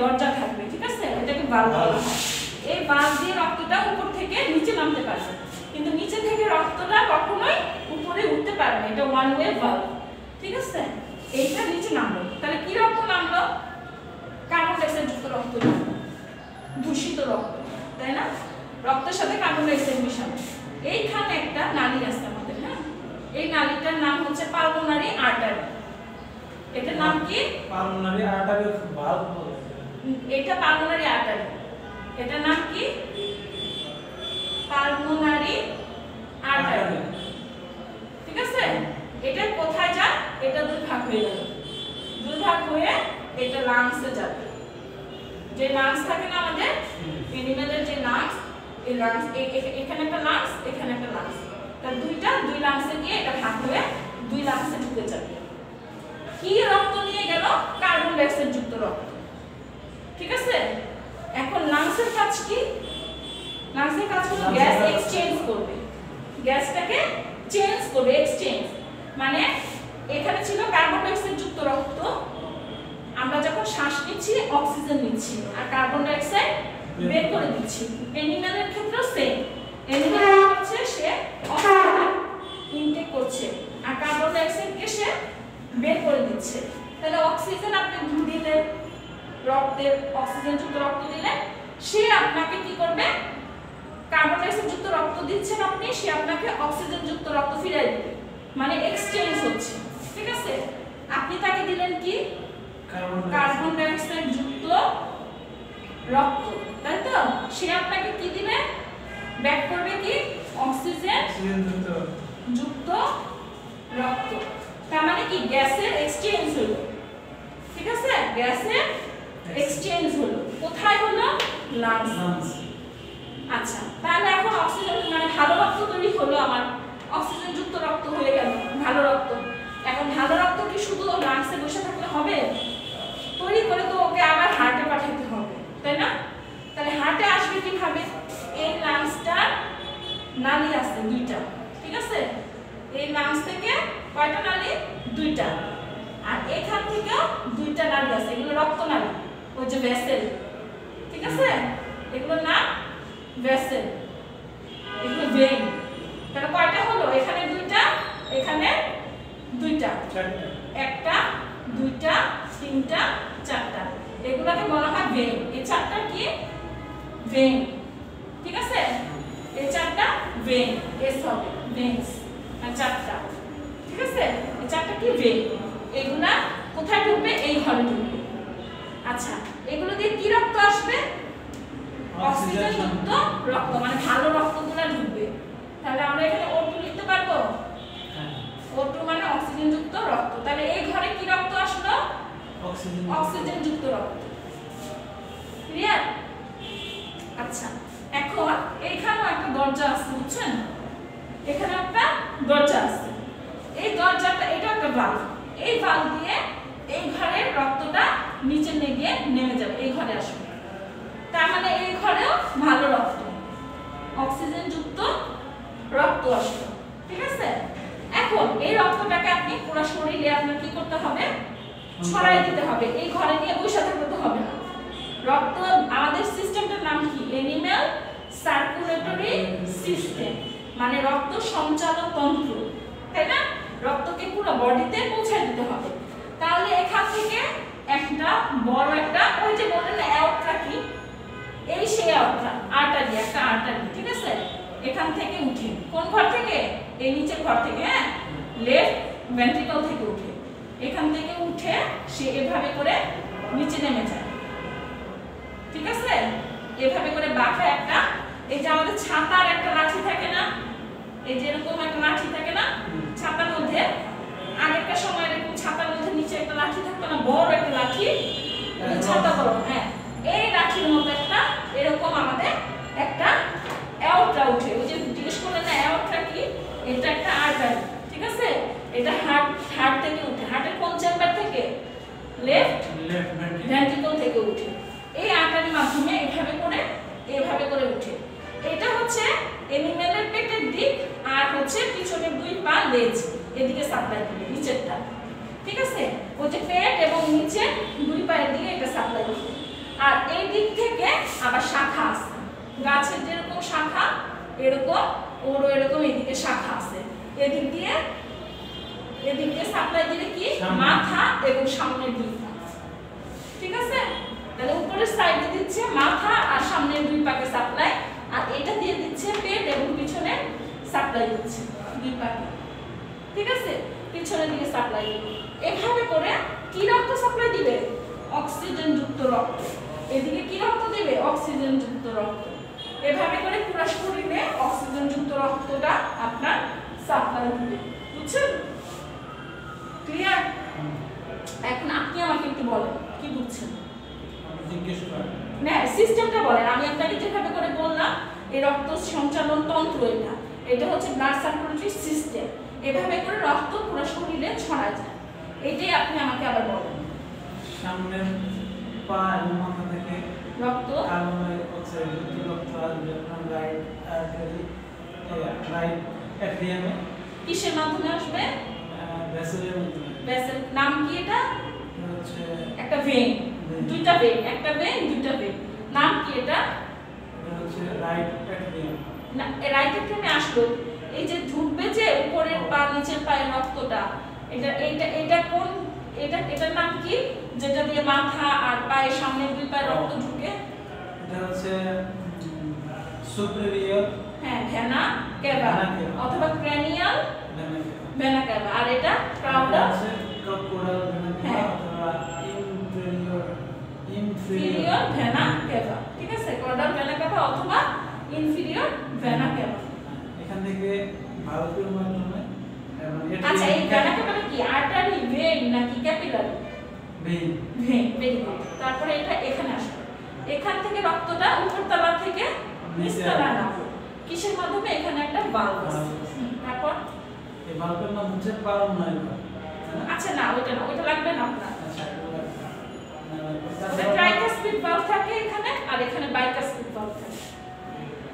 দরজা থাকবে, ঠিক আছে, এটাকে ভালভ বলা হয়। এই ভালভ দিয়ে রক্তটা উপর থেকে নিচে নামতে পারবে, কিন্তু নিচে থেকে রক্তটা কখনোই উপরে উঠতে পারবে না, এটা ওয়ান ওয়ে ভালভ, ঠিক আছে। এইটা নিচে নামলো, তাহলে কি রক্ত নামলো? কার্বন ডাইঅক্সাইড যুক্ত রক্ত নামলো, দূষিত রক্ত, তাই না? রক্তের সাথে কার্বন ডাইঅক্সাইড মিশানো। এইখানে একটা নালী আছে আমাদের, হ্যাঁ, এই নালীটার নাম হচ্ছে পালমোনারি আর্টারি। এটার নাম কি? Pulmonary artery valve. এটা পালমোনারি আর্টারি, এটার নাম কি? পালমোনারি আর্টারি, ঠিক আছে। এটা কোথায় যায়? এটা দুই ভাগ হয়ে গেল, দুই ভাগ হয়ে এটা লাংসে যাবে। যে লাংস থাকে না আমাদের এনিমেলের, যে লাংস, এই লাংস, এখানে একটা লাংস, এখানে একটা লাংস, তার দুই লাংসে গিয়ে এটা ভাগ হয়ে দুই লাংসে ঢুকে যাবে। কি রক্ত নিয়ে গেল? কার্বন ডাইঅক্সাইড যুক্ত রক্ত, ঠিক আছে। এখন লাংসের কাজ কি? লাংসের কাজ হলো গ্যাস এক্সচেঞ্জ করবে, গ্যাসটাকে চেঞ্জ করবে, এক্সচেঞ্জ মানে এখানে ছিল কার্বন ডাইঅক্সাইড যুক্ত রক্ত, আমরা যখন শ্বাস নিচ্ছি অক্সিজেন নিচ্ছি আর কার্বন ডাইঅক্সাইড বের করে দিচ্ছি। অ্যানিমেলের ক্ষেত্রেও সেম, অ্যানিমেল হচ্ছে সে অক্সিজেন ইনটেক করছে আর কার্বন ডাইঅক্সাইডকে সে বের করে দিচ্ছে। তাহলে অক্সিজেন আপনি দিলেন, রক্তের অক্সিজেন যুক্ত রক্ত দিলেন, সে আপনাকে কি করবে? কার্বন ডাইঅক্সাইড যুক্ত রক্ত দিচ্ছেন আপনি, সে আপনাকে অক্সিজেন যুক্ত রক্ত ফিরিয়ে দিবে, মানে এক্সচেঞ্জ হচ্ছে, ঠিক আছে। আপনি তাকে দিলেন কি? কার্বন ডাইঅক্সাইড যুক্ত রক্ত, তাই তো। সে আপনাকে কি দিবে? ব্যাক করবে কি? অক্সিজেন যুক্ত রক্ত। তার মানে কি? গ্যাসের এক্সচেঞ্জ হলো, ঠিক আছে, গ্যাসের এক্সচেঞ্জ হলো। কোথায় হলো? লাংস। আচ্ছা, তাহলে এখন অক্সিজেন মানে ভালো রক্ত তৈরি হলো, আমার অক্সিজেন যুক্ত রক্ত হয়ে গেল, ভালো রক্ত। এখন ভালো রক্ত কি শুধু লাংসে বসে থাকলে হবে? তৈরি করে তো ওকে আবার হার্টে পাঠাতে হবে, তাই না? তাহলে হার্টে আসবে কিভাবে? এই লাংসটার নালী আছে দুইটা, ঠিক আছে। এই লাংস থেকে কয়টা নালী? দুইটা। আর এখান থেকেও দুইটা নালী আছে, এগুলো রক্ত নালী, ওই যে ভেসেল, ঠিক আছে। এগুলোর নাম ভেসেল, এগুলো ভেইন। তাহলে কয়টা হলো? এখানে দুইটা, এখানে দুইটা, একটা, দুইটা, তিনটা, চারটা, এগুলোকে বলা হয় ভেইন। এই চারটা কি? ভেইন, ঠিক আছে। এই চারটা ভেইন, এস হবে ভেইনস, আর চারটা, ঠিক আছে। এই চারটা কি? ভেইন। এগুলা কোথায় ঢুকবে? এই ঘরে ঢুকবে। আচ্ছা, এগুলো দিয়ে কি রক্ত আসবে? অক্সিজেন যুক্ত রক্ত, মানে ভালো রক্তগুলো ঢুকবে। তাহলে আমরা এখানে O2 লিখতে পারবো। O2 মানে অক্সিজেন যুক্ত রক্ত। তাহলে এই ঘরে কি রক্ত আসলো? অক্সিজেন যুক্ত রক্ত। ক্লিয়ার? আচ্ছা, এখন এইখানেও একটা দরজা আছে, বুঝছেন? এখানে একটা দরজা আছে, এই দরজাটা, এটা একটা ভালভ, এই ভালভ দিয়ে এই ঘরের রক্তটা নিচে গিয়ে নেমে যাবে, এই ঘরে আসবে। তার মানে এই ঘরেও ভালো রক্ত, অক্সিজেন যুক্ত রক্ত আসলো, ঠিক আছে। এখন এই রক্তটাকে আপনি পুরো শরীরে আপনার কি করতে হবে? ছড়াই দিতে হবে, এই ঘরে নিয়ে বসে থাকতে হবে না। রক্ত, আমাদের সিস্টেমটার নাম কি? অ্যানিমেল সার্কুলেটরি সিস্টেম, মানে রক্ত সঞ্চালন তন্ত্র, তাই না? রক্তকে পুরো বডিতে পৌঁছে দিতে হবে। তাহলে এখান থেকে একটা বড় একটা, ওই যে বললেন অ্যাওর্টা, কি এই সেই অ্যাওর্টা, আর্টারি, একটা আর্টারি, ঠিক আছে। এখান থেকে উঠে, কোন ঘর থেকে? এই নিচের ঘর থেকে, হ্যাঁ, লেফট ভেন্ট্রিকল থেকে উঠে, এখান থেকে উঠে সে এভাবে করে নিচে নেমে যায়, ঠিক আছে। এভাবে করে বাঁকা একটা, এই যে আমাদের ছাতার একটা লাঠি থাকে না, এই যে এরকম একটা লাঠি থাকে না ছাতার মধ্যে, আগেরকার সময় এরকম ছাতার মধ্যে নিচে একটা লাঠি থাকতো না, বড় একটা লাঠি, ছাতা বড়, হ্যাঁ, এই লাঠির মতো একটা এরকম আমাদের একটা অ্যাওর্টা উঠে। ওই যে জিজ্ঞেস করলেন না অ্যাওর্টা কি? এটা একটা আর্টারি, ঠিক আছে। এটা হার্ট থেকে উঠে, হার্টের কোন চেম্বার থেকে? লেফট ভেন্ট্রিকল থেকে উঠে, এই আর্টারির মাধ্যমে এভাবে করে উঠে। এটা হচ্ছে অ্যানিমেলের পেটের দিক, আর হচ্ছে পিছনের দুই পা, লেজ, এদিকে সাপ্লাই দিবে, নিচেরটা, ঠিক আছে। ওই যে পেট এবং নিচে দুই পায়ের দিকে এটা সাপ্লাই দিবে। আর এই দিক থেকে আবার শাখা আছে, গাছের যেরকম শাখা এরকম ওরও এরকম এদিকে শাখা আছে। এদিক দিয়ে সাপ্লাই দিলে কি মাথা এবং সামনের দুই পা, ঠিক আছে? তাহলে উপরের সাইডে দিচ্ছে মাথা আর সামনের দুই পাকে সাপ্লাই, আর এটা দিয়ে দিচ্ছে পেট এবং পিছনে সাপ্লাই দিচ্ছে দুই পাকে, ঠিক আছে? পিছনের দিকে সাপ্লাই দিবে। এভাবে করে কি রক্ত সাপ্লাই দিবে? অক্সিজেন যুক্ত রক্ত। এদিকে কি রক্ত দিবে? অক্সিজেন যুক্ত রক্ত। এভাবে করে পুরো শরীরে অক্সিজেন যুক্ত রক্তটা আপনার সাপ্লাই দিবে, বুঝছেন? ক্লিয়ার? এখন আপনি আমাকে একটু বলেন কি বুঝছেন? জিজ্ঞেস করেন না, সিস্টেমটা বলেন। আমি আপনাকে যেভাবে করে বললাম এই রক্ত সঞ্চালন তন্ত্র, এটা হচ্ছে ব্লাড সার্কুলেটরি সিস্টেম। এভাবে করে রক্ত পুরো শরীরে ছড়ায় যায়। এটাই আপনি আমাকে আবার বলেন। সামনের পা এবং মাথা থেকে রক্ত কার্বন ডাই অক্সাইড যুক্ত রক্ত আসবে আপনার রাইট আর্টারি, রাইট অ্যাট্রিয়ামে। কিসের মাধ্যমে আসবে? ভেসেলের মাধ্যমে। ভেসেল নাম কি? এটা হচ্ছে একটা ভেন, দুইটা ভেন, একটা ভেন দুইটা ভেন। নাম কি এটা? এটা হচ্ছে রাইট অ্যাট্রিয়াম। না, রাইট অ্যাট্রিয়ামে আসলো। এই যে ঢুকবে যে উপরের পা নিচের পায়ের রক্তটা, এটা কোন, এটার নাম কি যেটা দিয়ে মাথা আর পায়ের সামনের দুই পায়ের রক্ত ঢুকে? এটা হচ্ছে সুপেরিয়র ভেনা ক্যাভা অথবা ক্র্যানিয়াল ভেনা ক্যাভা। আর এটা ক্রাউডাল আছে ক্রোকোডাইল ভেনা ক্যাভা অথবা ইনফেরিয়র ভেনা ক্যাভা, ঠিক আছে? ক্রাউডাল ভেনা ক্যাভা অথবা ইনফেরিয়র ভেনা ক্যাভা। এখান থেকে ভালভের মাধ্যমে। আচ্ছা, এই ভেনা ক্যাভাটা কি আর্টারি, ভেন নাকি capillary? Vein. Vein, very good. তারপরে এটা এখানে আসবে। এখান থেকে রক্তটা উপরতলা থেকে নিচতলা নামবে কিসের মাধ্যমে? এখানে একটা ভালভ আছে। তারপর এই ভালভের নাম হচ্ছে পালমোনারি ভালভ। আচ্ছা, না ওইটা না, ওইটা লাগবে না আপনার। আচ্ছা, ওটা ট্রাইকাসপিড ভালভ থাকে এখানে, আর এখানে বাইকাসপিড ভালভ থাকে,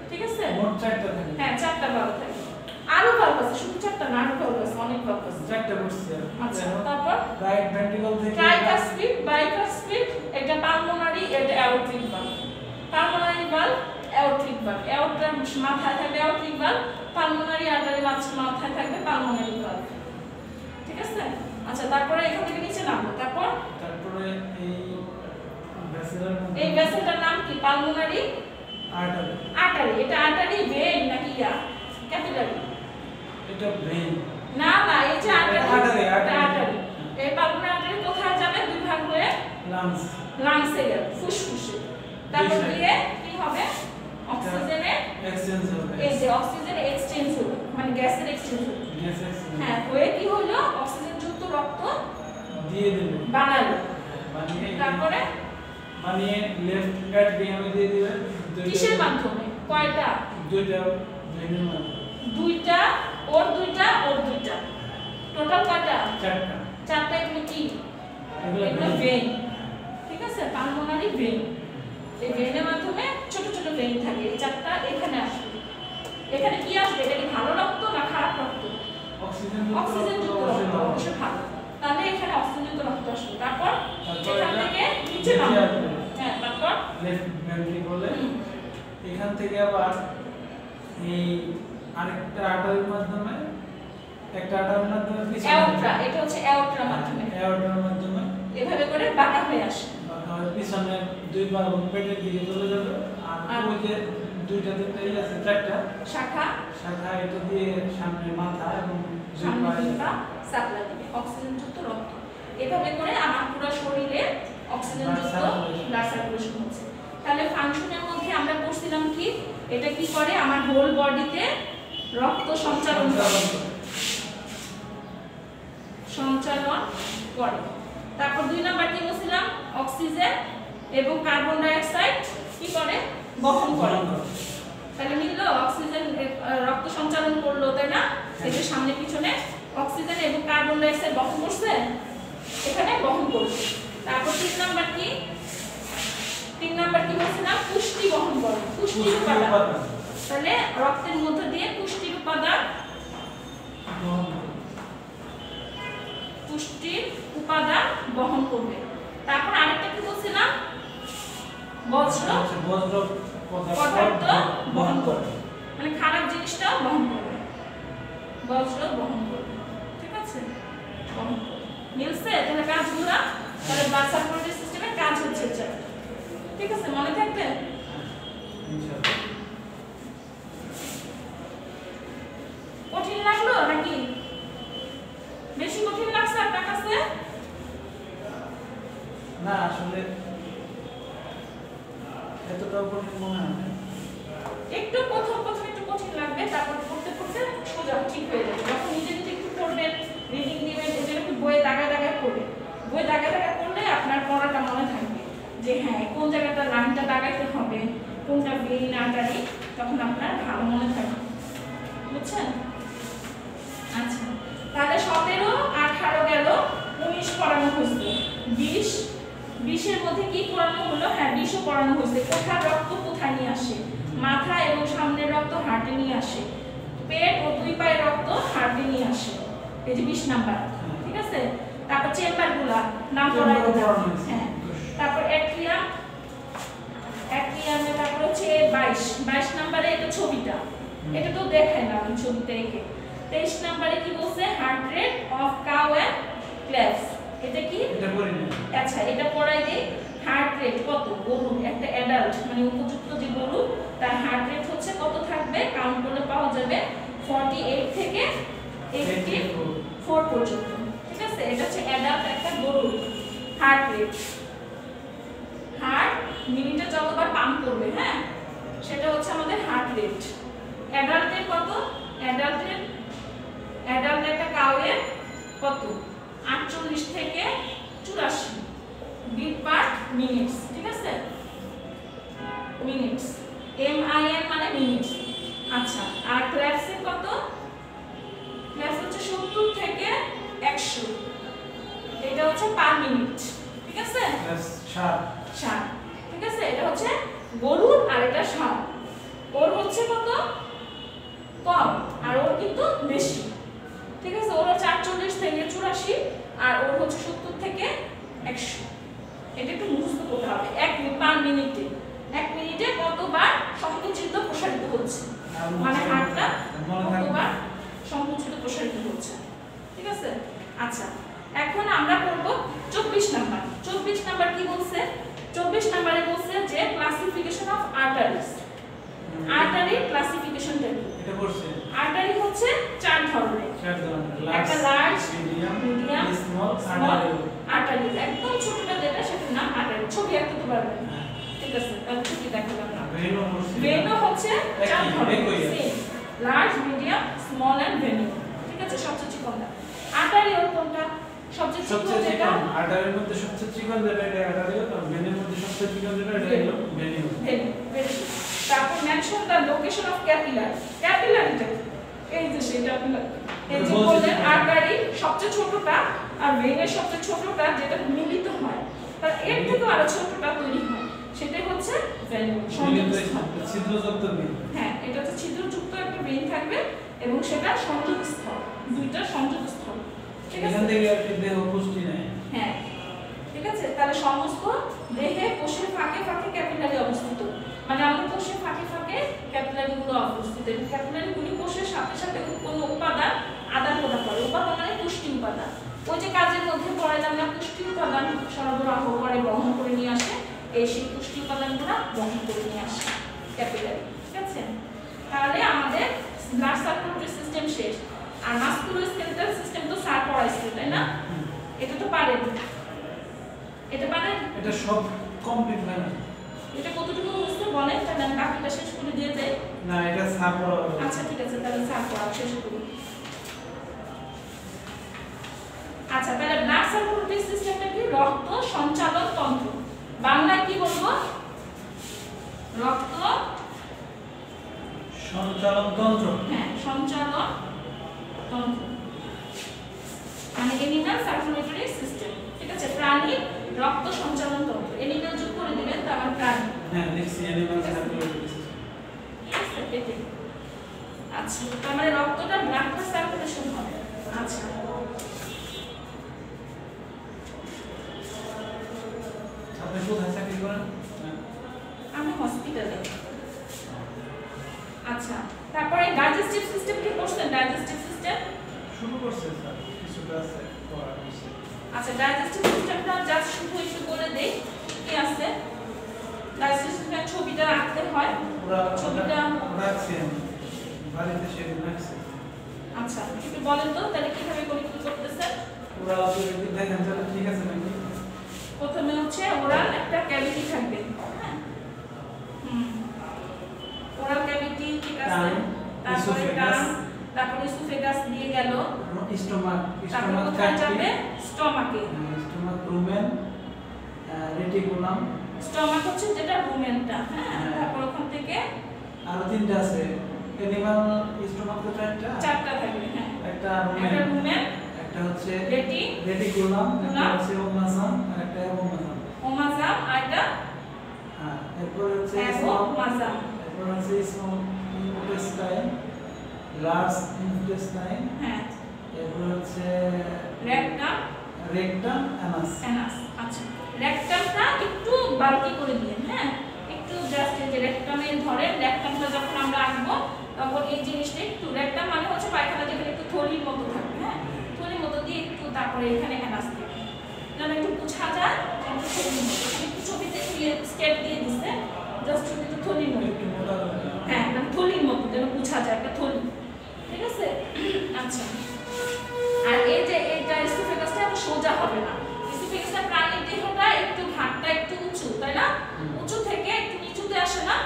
ঠিক আছে? মোট চারটা থাকে। হ্যাঁ, চারটা ভালভ থাকে। আরো ভালভ আছে, শুধু চারটা না, আরো ভালভ আছে, অনেক ভালভ আছে। চারটা বসছে। আচ্ছা, তারপর রাইট ভেন্ট্রিকল থেকে ট্রাইকাসপিড, বাইকাসপিড, এটা পালমোনারি, এটা aortic valve. Pulmonary valve, aortic valve. অ্যাওর্টার মাথায় থাকবে অ্যাওর্টিক ভালভ, পালমোনারি আর্টারি মাথায় থাকবে পালমোনারি ভালভ, ঠিক আছে? আচ্ছা, তারপরে এখান থেকে নিচে নামবো। তারপরে এই ভেসেলের এই ভেসেলটার নাম কি? Pulmonary artery. আর্টারি। এটা আর্টারি ভেন নাকি ক্যাপিলারি? এটা ভেন। না, এই যে আর্টারি। আর্টারি। এই পালমোনারি আর্টারি কোথায় যাবে? দুই ভাগ হয়ে লাংসে গেল, ফুসফুসে। তারপর গিয়ে কি হবে? অক্সিজেনের এক্সচেঞ্জ হবে। এই যে অক্সিজেন এক্সচেঞ্জ হলো, মানে গ্যাসের এক্সচেঞ্জ হলো। Gas exchange. হ্যাঁ, হয়ে কি হলো? অক্সিজেন যুক্ত রক্ত দিয়ে দিবে। বানালো। বানিয়ে তারপরে লেফট অ্যাট্রিয়ামে দিয়ে দিবে। কিসের মাধ্যমে? কয়টা? দুইটা ভেনের মাধ্যমে। দুইটা, ওর দুইটা, ওর দুইটা। টোটাল কয়টা? চারটা। চারটা। এগুলো কি? এগুলো এগুলো ভেন, ঠিক আছে? Pulmonary vein. এই ভেনের মাধ্যমে ছোট ছোট ভেন থাকে। এই চারটা এখানে আসবে। এখানে কি আসবে? এটা কি ভালো রক্ত না খারাপ রক্ত? অক্সিজেন যুক্ত রক্ত, অবশ্যই ভালো। তাহলে এখানে অক্সিজেন যুক্ত রক্ত আসবে। তারপর এখান থেকে নিচে নামবে। হ্যাঁ, তারপর লেফট ভেন্ট্রিকলে। এখান থেকে আবার এই আরেকটা আর্টারির মাধ্যমে, একটা আর্টারির মাধ্যমে অ্যাওর্টা, এটা হচ্ছে অ্যাওর্টার মাধ্যমে। অ্যাওর্টার মাধ্যমে এভাবে করে বাঁকা হয়ে আসে। পিছনে দুই পা পেটের দিকে চলে যাবে। আর ওই যে দুইটা তিনটা আছে, চারটা শাখা, এটা দিয়ে সামনে মাথা এবং সামনে দুই পা সাপ্লাই দিবে অক্সিজেন যুক্ত রক্ত। এভাবে করে আমার পুরো শরীরে অক্সিজেন যুক্ত ব্লাড সার্কুলেশন হচ্ছে। তাহলে ফাংশনের মধ্যে আমরা পড়ছিলাম কি? এটা কি করে? আমার হোল বডিতে রক্ত সঞ্চালন করে। তারপর দুই নাম্বার কি বলছিলাম? অক্সিজেন এবং কার্বন ডাই অক্সাইড কি করে? বহন করে। তাহলে মিললো, অক্সিজেন রক্ত সঞ্চালন করলো, তাই না? এই যে সামনে পিছনে অক্সিজেন এবং কার্বন ডাই অক্সাইড বহন করছে, এখানে বহন করছে। তারপর তিন নাম্বার কি বলছিলাম? পুষ্টি বহন করে, পুষ্টির উপাদান। তাহলে রক্তের মধ্যে দিয়ে পুষ্টির উপাদান বহন করবে। তারপর আরেকটা কি বলছিলাম? বজ্র বজ্র পদার্থ বহন করে, মানে খারাপ জিনিসটা বহন করবে, বজ্র বহন করবে, ঠিক আছে, বহন করবে। মিলছে তাহলে কাজগুলো, তাহলে ব্লাড সার্কুলেটরি সিস্টেমের কাজ হচ্ছে এটা, ঠিক আছে, মনে থাকবে। ইনশাআল্লাহ। কঠিন লাগলো নাকি? বেশি কঠিন লাগছে আপনার কাছে? না আসলে এতটাও কঠিন মনে হয় না। একটু প্রথম একটু কঠিন লাগবে, তারপর পড়তে পড়তে সোজা ঠিক হয়ে যাবে। যখন নিজে নিজে একটু পড়বেন, রিডিং দিবেন, এটা একটু বইয়ে দাগায় দাগায় পড়বেন, বইয়ে দাগায় দাগায় পড়লে আপনার পড়াটা মনে থাকবে যে হ্যাঁ কোন জায়গাটা লাইনটা দাগাইতে হবে, কোনটা ভেইন আর্টারি, তখন আপনার ভালো মনে থাকবে, বুঝছেন? আচ্ছা, তাহলে 17 18 গেল, 19 পড়ানো হয়েছে, 20 এর মধ্যে কি পড়ানো হলো? হ্যাঁ 20ও পড়ানো হয়েছে। কোথার রক্ত কোথায় নিয়ে আসে? মাথা এবং সামনের রক্ত হার্টে নিয়ে আসে, পেট ও দুই পায়ের রক্ত হার্টে নিয়ে আসে, এই যে 20 নাম্বার, ঠিক আছে। তারপর চেম্বারগুলা নাম পড়াই দিলাম, হ্যাঁ। তারপর অ্যাট্রিয়ামে, তারপর হচ্ছে 22 নাম্বারে এটা ছবিটা, এটা তো দেখাইলাম আমি ছবিতে এঁকে। 23 নাম্বারে কি বলছে? Heart rate of cow and calves, এটা কি? এটা পড়ি না। আচ্ছা, এটা পড়াই দেই। হার্ট রেট কত? গরু, একটা অ্যাডাল্ট মানে উপযুক্ত যে গরু, তার হার্ট রেট হচ্ছে কত থাকবে? কাউন্ট করলে পাওয়া যাবে 48 থেকে 84 পর্যন্ত, ঠিক আছে। এটা হচ্ছে অ্যাডাল্ট একটা গরু হার্ট রেট। হার্ট মিনিটে যতবার পাম্প করবে, হ্যাঁ, সেটা হচ্ছে আমাদের হার্ট রেট। অ্যাডাল্টের কত? অ্যাডাল্ট একটা কাউয়ের কত? 48 থেকে 84 বিট পার মিনিটস, ঠিক আছে, মিনিটস, MIN মানে মিনিট। আচ্ছা, আর ক্ল্যাপসের কত? ক্ল্যাপস হচ্ছে 70 থেকে 100, এটা হচ্ছে পার মিনিট, ঠিক আছে, ষাট, ঠিক আছে। এটা হচ্ছে গরুর আর এটা ষাঁড়, ওর হচ্ছে কত? কম, আর ওর কিন্তু বেশি, ঠিক আছে। ওর হচ্ছে 48 থেকে 84 আর ওর হচ্ছে 70 থেকে 100। এটা একটু মুখস্থ করতে হবে। 1 মিনিটে 1 মিনিটে কতবার সংকুচিত প্রসারিত হচ্ছে, মানে হাড়টা কতবার সংকুচিত প্রসারিত হচ্ছে, ঠিক আছে। আচ্ছা, এখন আমরা করব 24 নাম্বার। 24 নাম্বার কি বলছে? 24 নম্বরে বলছে যে ক্লাসিফিকেশন অফ আর্টারিজ। আর্টারি ক্লাসিফিকেশনটা কি? এটা করছে। আর্টারি হচ্ছে চার ধরনের। একটা লার্জ, মিডিয়াম, স্মল আর্টারি। একদম ছোটটা যেটা সেটার নাম আর্টারি। ছবি আঁকতে পারবেন, ঠিক আছে, তাহলে ছবি দেখালাম না। ভেনও হচ্ছে চার ধরনের, same large, medium, small and venule, ঠিক আছে। সবচেয়ে চিকনটা আর্টারি। ওর কোনটা সবচেয়ে চিকন? যেটা আর্টারির মধ্যে সবচেয়ে চিকন যেটা এটা আর্টারি, আর ভেনের মধ্যে সবচেয়ে চিকন যেটা এটা হলো ভেনু। তারপর মেনশন দা লোকেশন অফ ক্যাপিলার। ক্যাপিলারিটা এই যে সেই ক্যাপিলার, এই যে বললেন আর্টারি সবচেয়ে ছোটটা আর ভেনের সবচেয়ে ছোটটা যেটা মিলিত হয়, তার এর থেকে আরো ছোটটা তৈরি হয়, সেটাই হচ্ছে ভেনু, ছিদ্রযুক্ত ভেন। হ্যাঁ, এটা হচ্ছে ছিদ্রযুক্ত একটা ভেন থাকবে এবং সেটা সংযোগস্থল, দুইটা সংযোগস্থল, ঠিক আছে। এখান থেকে আর কি দেহ পুষ্টি নেয়। হ্যাঁ, ঠিক আছে। তাহলে সমস্ত দেহে কোষের ফাঁকে ফাঁকে ক্যাপিলারি অবস্থিত, মানে আমাদের কোষের ফাঁকে ফাঁকে ক্যাপিলারি গুলো অবস্থিত। এই ক্যাপিলারি গুলি কোষের সাথে সাথে উৎপন্ন উপাদান আদান প্রদান করে। উপাদান মানে পুষ্টি উপাদান। ওই যে কাজের মধ্যে পড়াইলাম না, পুষ্টি উপাদান সরবরাহ করে, বহন করে নিয়ে আসে, এই সেই পুষ্টি উপাদানগুলো বহন করে নিয়ে আসে ক্যাপিলারি, ঠিক আছে। তাহলে আমাদের ব্লাড সার্কুলেটরি সিস্টেম শেষ। আর মাসকুলোস্কেলেটাল সিস্টেম তো স্যার পড়াইছে, তাই না? এটা তো পারেন, এটা পারেন, এটা সব কমপ্লিট হয় না। এটা কতটুকু বুঝতে বলেন, তাহলে আমি বাকিটা শেষ করে দিয়ে যাই। না, এটা স্যার পড়াবে। আচ্ছা, ঠিক আছে, তাহলে স্যার পড়া শেষ করি। আচ্ছা, তাহলে ব্লাড সার্কুলেটরি সিস্টেমটা কি? রক্ত সঞ্চালন তন্ত্র। বাংলায় কি বলবো? রক্ত সঞ্চালন তন্ত্র। হ্যাঁ, সঞ্চালন তন্ত্র মানে এনিম্যাল সার্কুলেটরি সিস্টেম, ঠিক আছে। প্রাণী রক্ত সঞ্চালন তন্ত্র, এনিম্যাল যোগ করে দিবেন তো আমার প্রাণী। হ্যাঁ, লিখছি এনিম্যাল সার্কুলেটরি সিস্টেম। আচ্ছা, তার মানে রক্তটা ব্লাড সার্কুলেশন হবে। আচ্ছা, আপনি কোথায় চাকরি করেন? আচ্ছা ডাইজেস্টিভ সিস্টেমটা জাস্ট শুধু একটু বলে দেই কি আছে। ডাইজেস্টিভ সিস্টেমের ছবিটা আঁকতে হয়। ছবিটা রাখছি আমি বাড়িতে সেদিন রাখছি। আচ্ছা একটু বলেন তো তাহলে কিভাবে করে কি করতেছেন। ওরা অলরেডি দেখেন তাহলে ঠিক আছে নাকি। প্রথমে হচ্ছে ওরাল একটা ক্যাভিটি থাকবে, হ্যাঁ ওরাল ক্যাভিটি ঠিক আছে, তারপরে টান, তারপরে ইসোফেগাস দিয়ে গেল স্টোমাক, তারপরে স্টোমাক কোথায় যাবে স্টমাকে, স্টোমাক রুমেন রেটিকুলাম, স্টমাক হচ্ছে যেটা রুমেনটা, হ্যাঁ তারপর ওখান থেকে আরো তিনটা আছে অ্যানিমাল স্টোমাক তো চারটা থাকবে, হ্যাঁ একটা একটা রুমেন, একটা হচ্ছে রেটিকুলাম, একটা হচ্ছে ওমাজাম আর একটা ওমাজাম আর একটা হ্যাঁ এরপর হচ্ছে ওমাজাম, এরপর হচ্ছে স্মল ইন্টেস্টাইন, লার্জ ইন্টেস্টাইন, হ্যাঁ এরপর হচ্ছে রেকটাম, অ্যানাস। আচ্ছা রেকটামটা একটু বালকি করে দিন, হ্যাঁ একটু জাস্ট এই যে রেকটামে ধরে রেকটামটা যখন আমরা আঁকবো তখন এই জিনিসটা একটু রেকটাম মানে হচ্ছে পায়খানা যেখানে একটু থলির মতো থাকবে, হ্যাঁ থলির মতো দিয়ে একটু তারপরে এখানে অ্যানাস দেবে যেন একটু বোঝা যায় একটু থলির মতো, একটু ছবিতে স্কেচ দিয়ে দিচ্ছে জাস্ট একটু থলির মতো, হ্যাঁ মানে থলির মতো যেন বোঝা যায় একটা থলি, ঠিক আছে। আচ্ছা আর এই যে এইটা ইসোফেগাসটা এত সোজা হবে না, ইসোফেগাসটা প্রাণীর দেহটা একটু ঘাটটা একটু উঁচু, তাই না উঁচু থেকে একটু নিচুতে আসে না,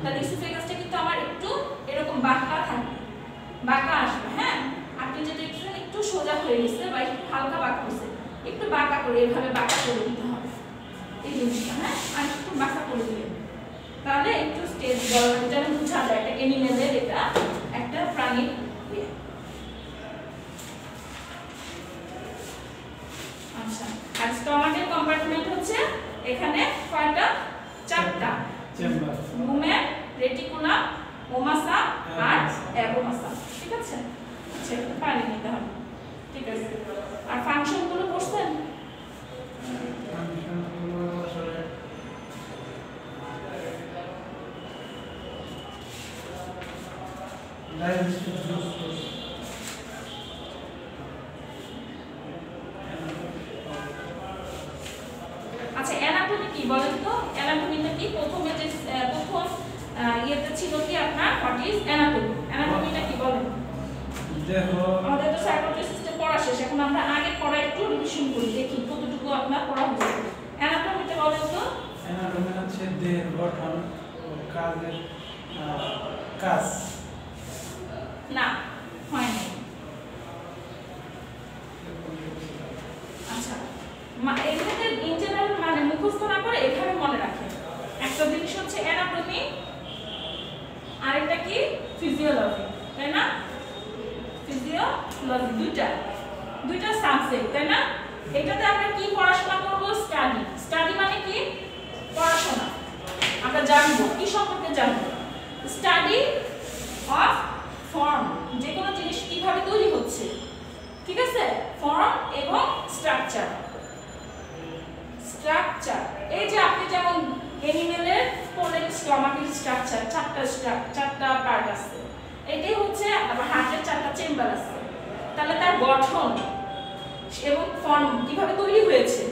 তাহলে ইসোফেগাসটা কিন্তু আমার একটু এরকম বাঁকা থাকবে, বাঁকা আসবে, হ্যাঁ আপনি যেটা একটু সোজা হয়ে গেছে বা একটু হালকা বাঁকা হয়েছে একটু বাঁকা করে এভাবে বাঁকা করে দিতে হবে এই জিনিসটা, হ্যাঁ আর একটু বাঁকা করে দিবেন তাহলে একটু স্টেজ যেন বোঝা যায় একটা এনিমেলের এটা একটা প্রাণীর ইয়ে। আচ্ছা আর স্টমাকের কম্পার্টমেন্ট হচ্ছে এখানে কয়টা চারটা চেম্বার, রুমেন, রেটিকুলাম, ওমাসা আর অ্যাবোমাসা, ঠিক আছে। আচ্ছা একটু পানি নিতে হবে, ঠিক আছে। আর ফাংশনগুলো পড়ছেন আচ্ছা অ্যানাটমি কি বলেন তো, অ্যানাটমিটা কি প্রথমে যে প্রথম ইয়েতে ছিল কি আপনার হোয়াট ইজ অ্যানাটমি, অ্যানাটমিটা কি বলেন। দেখো আমাদের তো সাইকোলজি সিস্টেম পড়া শেষ, এখন আমরা আগে পড়া একটু রিভিশন করি দেখি কতটুকু আপনার পড়া হয়েছে। অ্যানাটমিটা বলেন তো। অ্যানাটমি হচ্ছে দেহের গঠন ও কাজের কাজ না হয়নি। আচ্ছা এখানে ইন জেনারেল মানে মুখস্থ না করে এখানে মনে রাখেন একটা জিনিস হচ্ছে অ্যানাটমি আরেকটা কি ফিজিওলজি, তাই না ফিজিওলজি দুইটা সাবজেক্ট, তাই না। এটাতে আমরা কি পড়াশোনা করব স্টাডি মানে কি পড়াশোনা, আমরা জানবো কি সম্পর্কে জানবো স্টাডি অফ ফর্ম, যে কোনো জিনিস কিভাবে তৈরি হচ্ছে, ঠিক আছে ফর্ম এবং স্ট্রাকচার। এই যে আপনি যেমন এনিমেলের পড়লেন স্টমাকের স্ট্রাকচার চারটা পার্ট আছে, এটাই হচ্ছে হার্টের চারটা চেম্বার আছে, তাহলে তার গঠন এবং ফর্ম কিভাবে তৈরি হয়েছে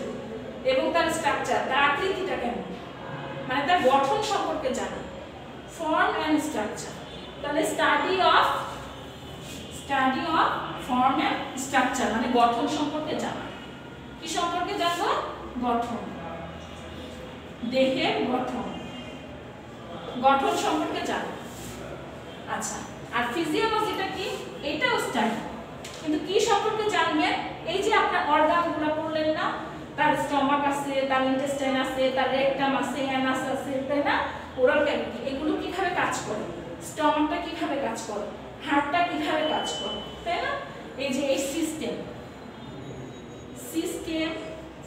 এবং তার স্ট্রাকচার তার আকৃতিটা কেমন মানে তার গঠন সম্পর্কে জানা, ফর্ম এন্ড স্ট্রাকচার। তাহলে study of form and structure মানে গঠন সম্পর্কে জানা, কি সম্পর্কে জানবো গঠন, দেহের গঠন সম্পর্কে জানা। আচ্ছা আর ফিজিওলজিটা কি, এটাও স্টাডি কিন্তু কি সম্পর্কে জানবেন, এই যে আপনার অর্গানগুলো পড়লেন না, তার স্টমাক আছে, তার ইন্টেস্টাইন আছে, তার রেকটাম আছে, অ্যানাস আছে, তাই না ওরাল ক্যাভিটি, এগুলো কিভাবে কাজ করে, স্টমাকটা কিভাবে কাজ করে, হার্টটা কিভাবে কাজ করে, তাই না। এই যে এই সিস্টেম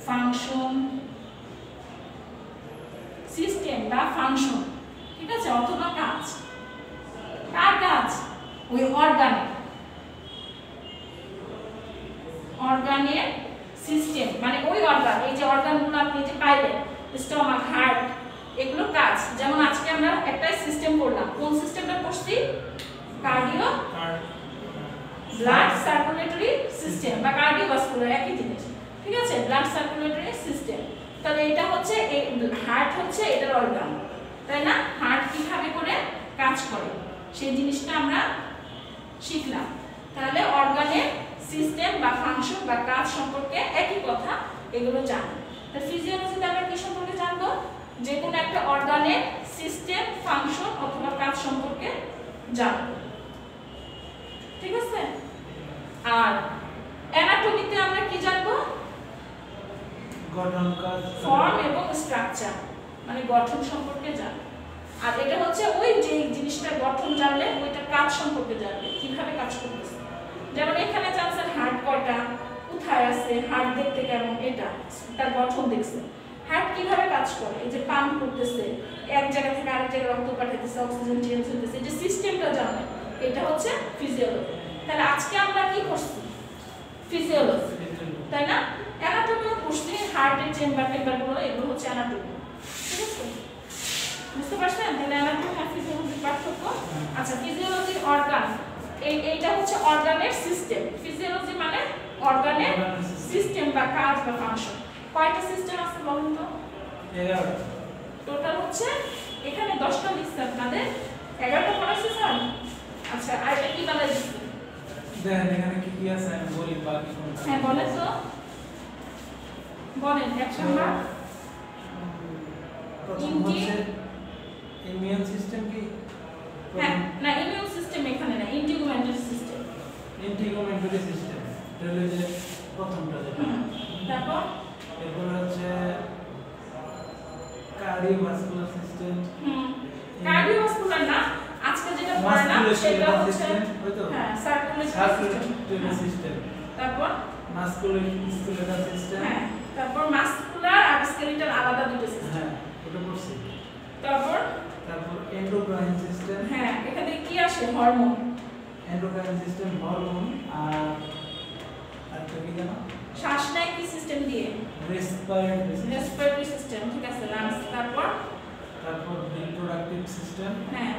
ফাংশন সিস্টেম বা ফাংশন, ঠিক আছে অথবা কাজ, কার কাজ ওই অর্গানের সিস্টেম মানে ওই অর্গান, এই যে অর্গানগুলো আপনি যে পাইলেন স্টমাক হার্ট এগুলো কাজ, যেমন আজকে আমরা একটা সিস্টেম করলাম, কোন সিস্টেমটা করছি কার্ডিও ব্লাড সার্কুলেটরি সিস্টেম বা কার্ডিওভাস্কুলার একই জিনিস, ঠিক আছে। Circulatory system. তাহলে এটা হচ্ছে হার্ট হচ্ছে এটার অর্গান, তাই না? হার্ট কিভাবে করে কাজ করে সেই জিনিসটা আমরা শিখলাম। তাহলে অর্গানের সিস্টেম বা ফাংশন বা কাজ সম্পর্কে একই কথা, এগুলো জানো। তা ফিজিওলজিতে আমরা কি সম্পর্কে জানবো? যে কোনো একটা অর্গানের সিস্টেম, ফাংশন অথবা কাজ সম্পর্কে জানবো, ঠিক আছে? আর অ্যানাটমিতে আমরা কি জানবো? গঠন, কাজ, ফর্ম এবং স্ট্রাকচার, মানে গঠন সম্পর্কে জানবো। আর এটা হচ্ছে ওই যে জিনিসটা গঠন জানলে ওইটা কাজ সম্পর্কে জানবে, কিভাবে কাজ করতেছে। যেমন এখানে জানছেন হার্ট কয়টা, কোথায় আছে, হার্ট দেখতে কেমন, এটা তার গঠন দেখছে। হার্ট কিভাবে কাজ করে, এই যে পাম্প করতেছে, এক জায়গা থেকে আরেক জায়গায় রক্ত পাঠাইতেছে, অক্সিজেন চেঞ্জ হইতেছে, এই যে সিস্টেমটা জানে, এটা হচ্ছে ফিজিওলজি। তাহলে আজকে আমরা কি করছি? ফিজিওলজি, তাই না? অ্যানাটমিও পড়ছি, হার্টের চেম্বার টেম্বারগুলো, এগুলো হচ্ছে অ্যানাটমি, ঠিক আছে? বুঝতে পারছেন? তাহলে অ্যানাটমি আর ফিজিওলজির পার্থক্য। আচ্ছা, ফিজিওলজির অর্গান, এইটা হচ্ছে অর্গানের সিস্টেম। ফিজিওলজি মানে অর্গানের সিস্টেম বা কাজ বা ফাংশন। কয়টা সিস্টেম আছে বলুন তো? 11 টোটাল হচ্ছে এখানে 10টা লিখছে আপনাদের, 11টা পড়াইছে স্যার। আচ্ছা, আর এটা কি বানাই দিচ্ছে? দেখেন এখানে কি কি আছে আমি বলি বাকি কোনটা। হ্যাঁ বলেন তো, বলেন এক নাম্বার। প্রথম হচ্ছে ইমিউন সিস্টেম কি? হ্যাঁ, না ইমিউন সিস্টেম এখানে না, ইন্টিগুমেন্টারি সিস্টেম। ইন্টিগুমেন্টারি সিস্টেম, এটা হলো যে প্রথমটা যেটা। তারপর এরপর হচ্ছে কার্ডিওভাস্কুলার সিস্টেম। কার্ডিওভাস্কুলার না, আজকে যেটা পড়ালাম সেটা হচ্ছে হ্যাঁ সার্কুলেটরি সিস্টেম। তারপর মাসকুলার সিস্টেম। হ্যাঁ, তারপর মাসকুলার আর স্কেলিটাল আলাদা দুটো সিস্টেম। হ্যাঁ, ওটা পড়ছি। তারপর এন্ডোক্রাইন সিস্টেম। হ্যাঁ, এখানে কি আসে? হরমোন। এন্ডোক্রাইন সিস্টেম, হরমোন, আর কি জানো? শ্বাস নেয় কি সিস্টেম দিয়ে? রেসপিরেটরি সিস্টেম, ঠিক আছে, লাংস। তারপর রিপ্রোডাক্টিভ সিস্টেম। হ্যাঁ,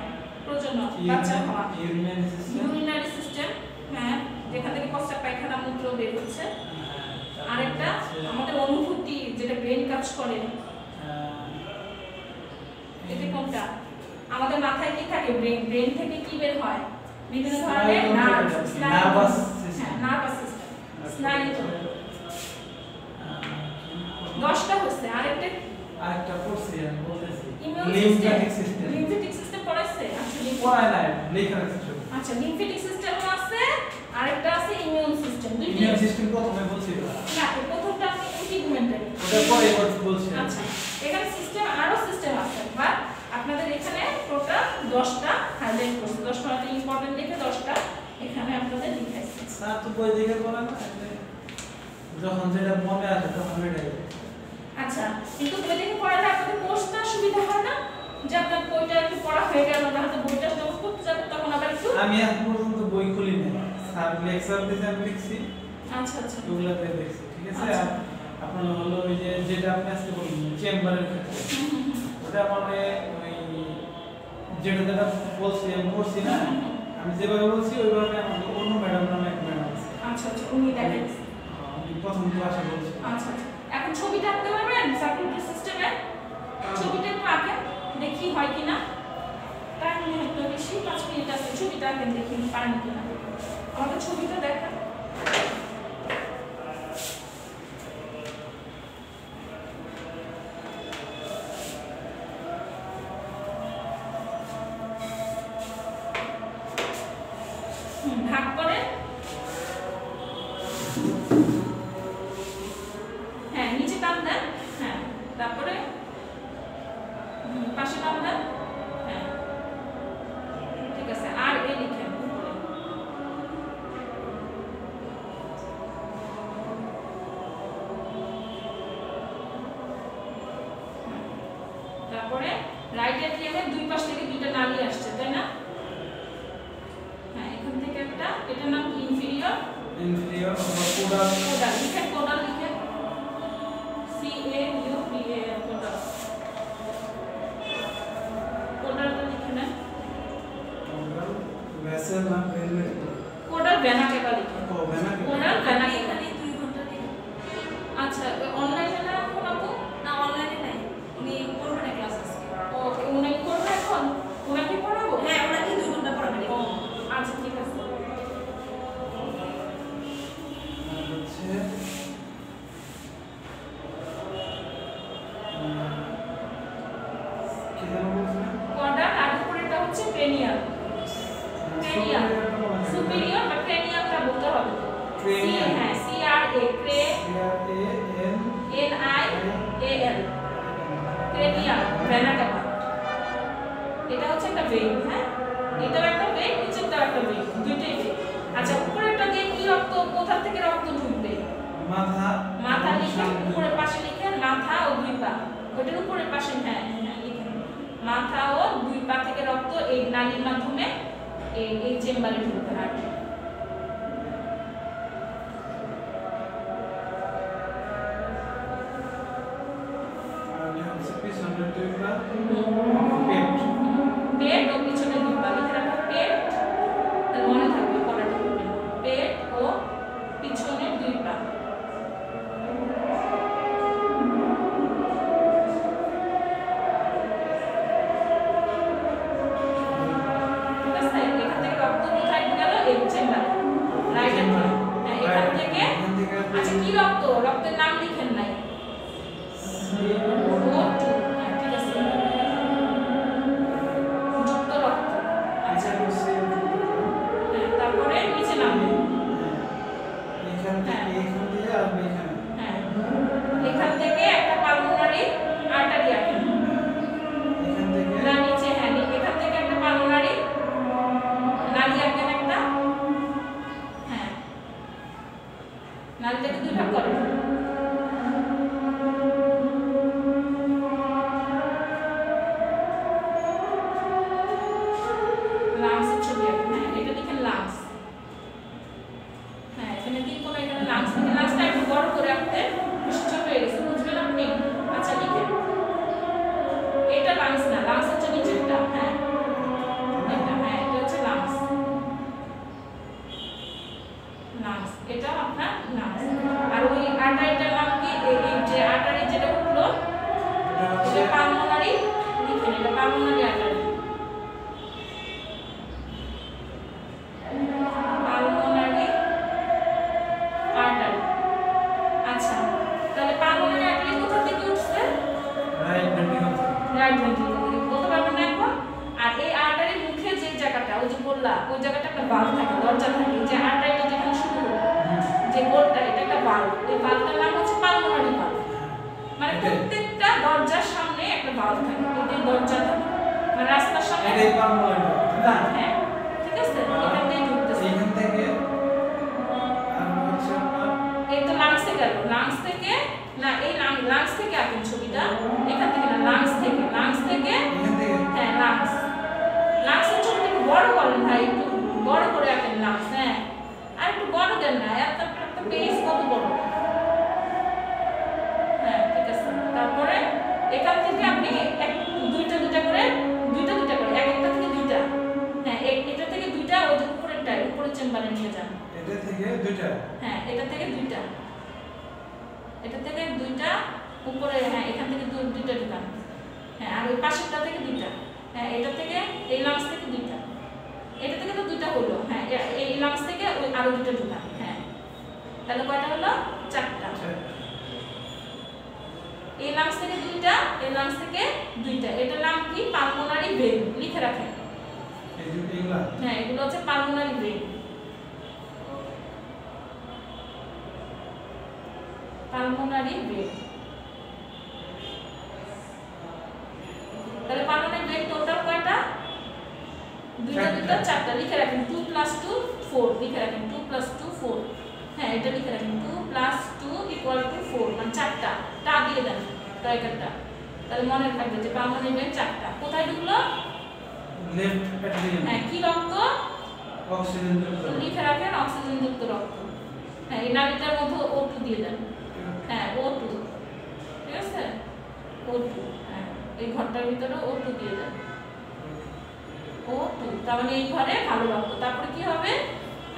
প্রজনন, বাচ্চা হওয়া। Urinary system. ইউরিনারি সিস্টেম, হ্যাঁ, যেখান থেকে প্রস্রাব পায়খানা মূত্র বের হচ্ছে। আরেকটা আমাদের অনুভূতি, যেটা ব্রেন কাজ করে, এটা কোনটা? আমাদের মাথায় কি থাকে? ব্রেন থেকে কি বের হয়? বিভিন্ন ধরনের নার্ভাস সিস্টেম, স্নায়ুতন্ত্র। 10টা হচ্ছে। আরেকটা পড়ছি আমি বলতেছি। Lymphatic system. লিম্ফ্যাটিক সিস্টেম পড়াইছে? আচ্ছা, পড়ায় না, লেখা আছে। আচ্ছা, লিম্ফ্যাটিক সিস্টেমও আছে, আরেকটা আছে ইমিউন সিস্টেম। দুইটা ইমিউন সিস্টেম প্রথমে বলছি না, প্রথমটা আমি ইন্টিগুমেন্টারি। ওটা পরে বলছি। আচ্ছা, এখানে সিস্টেম আরো সিস্টেম আছে, বাট আপনাদের এখানে টোটাল 10টা হাইলাইট করছি। 10টা ইম্পর্টেন্ট দেখে 10টা এখানে আপনাদের লিখাইছি। স্যার তো বই দেখে বলা না, যখন যেটা মনে আসে তখন ওইটাই। আচ্ছা, কিন্তু বই দেখে পড়ালে আপনাদের পড়তে সুবিধা হয় না, যে আপনার বইটা একটু পড়া হয়ে গেল না, হয়তো বইটা যখন করতে যাবেন তখন আবার একটু। আমি এখন পর্যন্ত বই খুলি না, স্যার লেকচার দিতে আমি লিখছি। আচ্ছা আচ্ছা, ওগুলাতে দেখছি, ঠিক আছে। আর আপনার হলো ওই যে যেটা আপনি আজকে বললেন চেম্বারের ক্ষেত্রে, ওটা মানে ওই যেটা বলছি আমি পড়ছি না, আমি যেভাবে বলছি ওইভাবে আমাদের অন্য ম্যাডাম নামে এক ম্যাডাম আছে। আচ্ছা আচ্ছা, উনি দেখেন প্রথম ক্লাসে বলছি। আচ্ছা, এখন ছবিটা আঁকতে পারবেন সার্কুলেটরি সিস্টেমে? ছবিটা একটু আঁকেন, দেখি হয় কিনা। টাইম একটু বেশি, 5 মিনিট আছে। ছবিটা আঁকেন, দেখি পারেন কিনা। আমাকে ছবিটা দেখান। ভাগ করেন। হ্যাঁ, নিচে টান দেন। হ্যাঁ, তারপরে পাশে টান দেন। হ্যাঁ, ঠিক আছে। আর এ লিখেন উপরে। তারপরে রাইট এট্রিয়ামের দুই পাশ থেকে দুইটা নালী আসছে, তাই না? হ্যাঁ, এখান থেকে একটা, এটার নাম কি? ইনফেরিয়র অথবা কোডাল। কোডাল লিখেন, কোডাল লিখেন, CAUDAL, কোডাল। কোডালটা লিখে নেন। ভেসেল না ভেলভেট। কোডাল ভেনা কেবা লিখেন। ও ভেনা কোডাল ভেনা কেবা। এখানে 2 ঘন্টা দিন। আচ্ছা, কি যেন বলছিলেন? কোয়াড্রান্ট আর উপরেরটা হচ্ছে ক্রেনিয়াল। ক্রেনিয়াল সুপিরিয়র বা ক্রেনিয়ালটা বলতে হবে তো। C Cranial. হ্যাঁ C R A cra N I A L cranial vena cava. এটা হচ্ছে একটা ভেইন, হ্যাঁ এটাও একটা ভেইন, নিচেরটাও একটা ভেইন, দুইটাই ভেইন। আচ্ছা উপরেরটা দিয়ে কি রক্ত, কোথা থেকে রক্ত ঢুকবে? মাথা মাথা লিখেন, উপরের পাশে লিখেন মাথা ও দুই পা। ওটার উপরের পাশে হ্যাঁ হ্যাঁ লিখেন মাথা ও দুই পা থেকে রক্ত এই নালীর মাধ্যমে এই চেম্বারে ঢুকবে হার্টে। পিছনের দুই পা পেট পেট ও পিছনে দুই পা লিখে রাখো। পেট তাহলে মনে থাকবে পড়াটা করবে। পেট ও পিছনে দুই পা। ঠিক আছে এখান থেকে রক্ত কোথায় গেল? এই চেম্বারে রাইট হ্যাঁ এখান থেকে। আচ্ছা কি রক্ত? রক্তের নাম লিখেন নাই। O2 হ্যাঁ ঠিক আছে যুক্ত রক্ত। আচ্ছা হ্যাঁ তারপরে নিচে নামবে। এখান থেকে এখান দিয়ে আর এখানে হ্যাঁ এখান থেকে একটা পালমোনারি আর্টারি আঁকেন। এখান থেকে না নিচে হ্যাঁ এখান থেকে একটা পালমোনারি নালী আঁকেন একটা। হ্যাঁ নালীটাকে দুই ভাগ করেন। লাংসের ছবি আঁকেন। হ্যাঁ এটা লিখেন লাংস। হ্যাঁ এখানে কি কোনো এখানে লাংস লিখেন। লাংসটা একটু বড় করে আঁকতে, বেশি ছোট হয়ে গেছে বুঝবেন আপনি। আচ্ছা লিখেন এটা লাংস না, লাংস হচ্ছে নিচেরটা। হ্যাঁ এটা হ্যাঁ এটা হচ্ছে লাংস। লাংস এটা আপনার লাংস। আর ওই আর্টারিটার নাম কি? এই যে আর্টারি যেটা উঠলো এটা পালমোনারি লিখেন। এটা পালমোনারি আর্টারি। Pulmonary artery. আচ্ছা তাহলে পালমোনারি আর্টারি কোথা থেকে উঠছে? রাইট ভেন্ট্রিকল রাইট ভেন্ট্রিকল থেকে। বলতে পারবেন না এখন? আর এই আর্টারির মুখে যে জায়গাটা ওই যে বললা ওই জায়গাটা একটা বাল্ব থাকে, দরজা থাকে। যে আর্টারিটা যেখানে শুরু যে গোলটা এটা একটা বাল্ব। ওই বাল্বটার নাম হচ্ছে পালমোনারি বাল্ব। মানে প্রত্যেকটা দরজার সামনে একটা বাল্ব থাকে। এই দরজা থাকে মানে রাস্তার সামনে। এটাই পালমোনারি না হ্যাঁ ঠিক আছে এখান থেকে ঢুকতেছে। এখান থেকে আর হচ্ছে আপনার এই তো লাংসে গেল। লাংস থেকে না এই লাংস থেকে আঁকেন ছবিটা। এখান থেকে না লাংস থেকে। লাংস থেকে এখান থেকে হ্যাঁ লাংস। লাংসের ছবিটা একটু বড় করেন ভাই, একটু বড় করে আঁকেন লাংস। হ্যাঁ আর একটু বড় দেন না, এত একটা পেজ কত বড়। হ্যাঁ ঠিক আছে তারপরে এখান থেকে আপনি দুইটা দুইটা করে এক একটা থেকে দুইটা। হ্যাঁ এটা থেকে দুইটা ওই যে উপরের চেম্বারে নিয়ে যান। এটা থেকে দুইটা হ্যাঁ এটা থেকে দুইটা উপরে। হ্যাঁ এখান থেকে দুইটা ঢুকান। হ্যাঁ আর ওই পাশেরটা থেকে দুইটা। হ্যাঁ এটা থেকে এই লাংস থেকে দুইটা। এটা থেকে তো দুইটা হলো। হ্যাঁ এই লাংস থেকে ওই আরো দুইটা ঢুকান। হ্যাঁ তাহলে কয়টা হলো? চারটা। এই লাংস থেকে দুইটা, এই লাংস থেকে দুইটা। এটার নাম কি? Pulmonary vein. লিখে রাখেন। এই যে এগুলা হ্যাঁ এগুলো হচ্ছে পালমোনারি ভেন। Pulmonary vein. তাহলে পালমোনারি ভেন টোটাল কয়টা? দুইটা চারটা। লিখে রাখেন 2 + 2 4 লিখে রাখেন 2 + 2 4। হ্যাঁ এটা লিখে রাখেন 2 + 2 = 4 মানে চারটা। টা দিয়ে দেন ট্রাইকারটা। তাহলে মনে রাখবে যে পালমোনারি ভেন চারটা। কোথায় ঢুকলো? লেফট অ্যাট্রিয়াম হ্যাঁ কি রক্ত? অক্সিজেন যুক্ত লিখে রাখেন অক্সিজেন যুক্ত রক্ত। হ্যাঁ এই নালীটার মধ্যে O2 দিয়ে দেন। হ্যাঁ O2 ঠিক আছে O2। হ্যাঁ এই ঘরটার ভিতরে O2 দিয়ে দেন। O2 তার মানে এই ঘরে ভালো রক্ত। তারপরে কি হবে?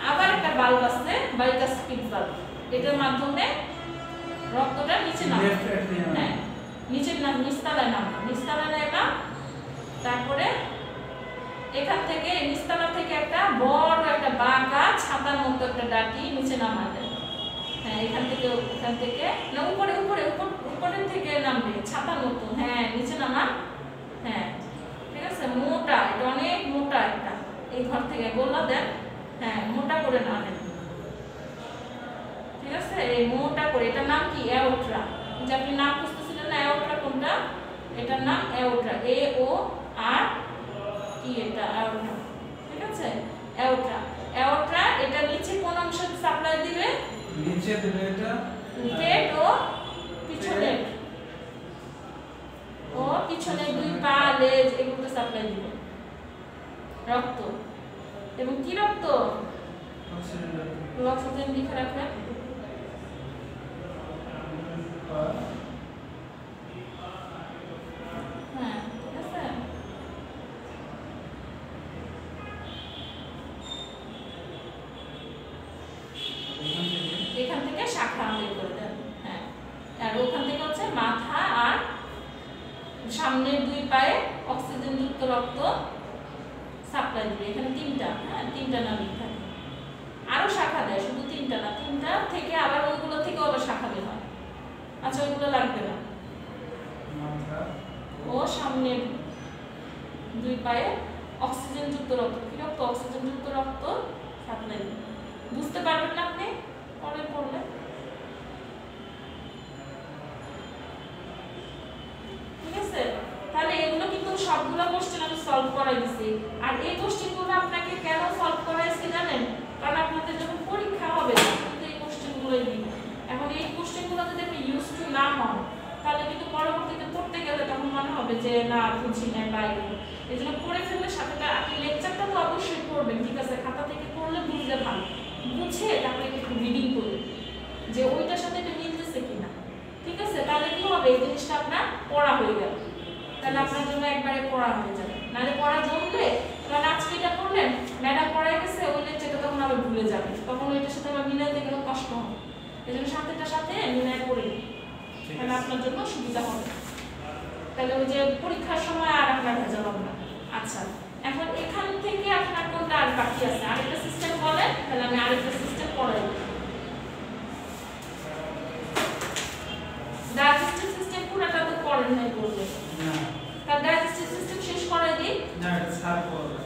আবার একটা বাল্ব আছে বাইকাসপিড বাল্ব। এটার মাধ্যমে রক্তটা নিচে নামে। লেফট অ্যাট্রিয়াম হ্যাঁ নিচে নিচতলায় নামবে। নিচতলায় নামা তারপরে এখান থেকে নিচতলা থেকে একটা বড় একটা বাঁকা ছাতার মতো একটা ডাটি নিচে নামাবেন। হ্যাঁ এখান থেকে না উপরের থেকে নামবে ছাতার মতো, হ্যাঁ নিচে নামান, হ্যাঁ ঠিক আছে, মোটা, এটা অনেক মোটা একটা, এই ঘর থেকে গোল্লা দেন, হ্যাঁ মোটা করে নামেন, ঠিক আছে, এই মোটা করে, এটার নাম কি অ্যাওট্রা, যে আপনি নাম খুঁজতেছিলেন না অ্যাওট্রা কোনটা, এটার নাম অ্যাওট্রা, AOR কি, এটা অ্যাওট্রা, ঠিক আছে, অ্যাওট্রা, অ্যাওট্রা, এটা নিচে কোন অংশে সাপ্লাই দিবে, নিচে দিবে এটা পেট ও পিছনে, ও পিছনে দুই পা লেজ এগুলো সাপ্লাই দিবে রক্ত, এবং কি রক্ত, অক্সিজেন লিখে রাখবেন, হ্যাঁ ঠিক আছে, এখান থেকে শাখা বের করে দেন, হ্যাঁ, আর ওখান থেকে হচ্ছে মাথা আর সামনের দুই পায়ে অক্সিজেন যুক্ত রক্ত সাপ্লাই দিবে, এখানে তিনটা, হ্যাঁ তিনটা নালী থাকে, আরো শাখা দেয়, শুধু তিনটা না, তিনটা থেকে আবার ওইগুলো থেকে আবার শাখা বের হয়, আচ্ছা ওইগুলো লাগবে না, ও সামনের দুই পায়ে অক্সিজেন যুক্ত রক্ত, কি রক্ত, অক্সিজেন যুক্ত রক্ত সাপ্লাই দিবে, বুঝতে পারবেন না আপনি পরে পড়লে, ঠিক আছে, তাহলে এগুলো কিন্তু সবগুলো কোশ্চেন আমি সলভ করাই দিছি, আর এই কোশ্চেনগুলো আপনাকে কেন সলভ করাইছি জানেন, কারণ আপনাদের যখন পরীক্ষা হবে কিন্তু এই কোশ্চেনগুলোই দিবে, এখন এই কোশ্চেনগুলো যদি আপনি ইউজ টু না হন তাহলে কিন্তু পরবর্তীতে পড়তে গেলে তখন মনে হবে যে না বুঝি না বা এগুলো, এই জন্য পড়ে ফেললে সাথে আপনি লেকচারটা তো অবশ্যই পড়বেন, ঠিক আছে, খাতা থেকে পড়লে বুঝলে ভালো, বুঝে তারপরে একটু রিডিং করবেন যে ওইটার সাথে এটা মিলতেছে কিনা, ঠিক আছে, তাহলে কি হবে, এই জিনিসটা আপনার পড়া হয়ে গেল, তাহলে আপনার জন্য একবারে পড়া হয়ে যাবে, নাহলে পড়া জমলে, কারণ আজকে এটা পড়লেন ম্যাডাম পড়ায় গেছে, ওই লেকচারটা তখন আবার ভুলে যাবে, তখন ওইটার সাথে আবার মিলাইতে গেলে কষ্ট হবে, এই জন্য সাথেটার সাথে মিলাই পড়ে নিন, তাহলে আপনার জন্য সুবিধা হবে, তাহলে ওই যে পরীক্ষার সময় আর আপনার ভেজাল হবে না। আচ্ছা, এখন এখান থেকে আপনার কোনটা আর বাকি আছে, আরেকটা সিস্টেম বলেন, তাহলে আমি আরেকটা সিস্টেম পড়াই দিই, ডাইজেস্টিভ সিস্টেম পুরোটা তো পড়েন নাই বললে না, তার ডাইজেস্টিভ সিস্টেম শেষ করাই দিই, না এটা স্যার পড়বে,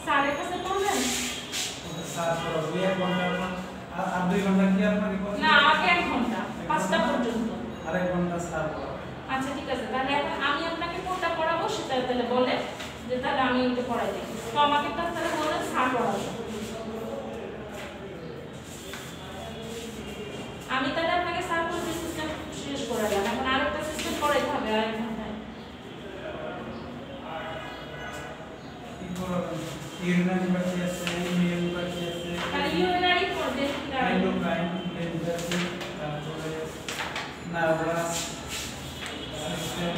স্যারের কাছে পড়বেন, স্যার পড়বে 1 ঘন্টা, আর 2 ঘন্টা কি আপনাকে পড়বে, না আগে 1 ঘন্টা 5টা পর্যন্ত, আর 1 ঘন্টা স্যার পড়বে, আচ্ছা ঠিক আছে, তাহলে এখন আমি আপনাকে কোনটা পড়াবো সেটা তাহলে বলেন, যে তাহলে আমি এটা পড়াই দিই, তো আমাকে তাহলে বলেন স্যার পড়াবো, আমি তাহলে আপনাকে স্যার পড়তে সিস্টেম শেষ করে দিলাম, এখন আরেকটা সিস্টেম পড়াইতে হবে আরেক ঘন্টায়, কি করবেন, ইউরিনারি বাকি আছে, ইমিউন বাকি আছে, তাহলে ইউরিনারি পড়বে, এন্ডোক্রাইন লেন্ডাসি, তারপরে নার্ভাস সিস্টেম,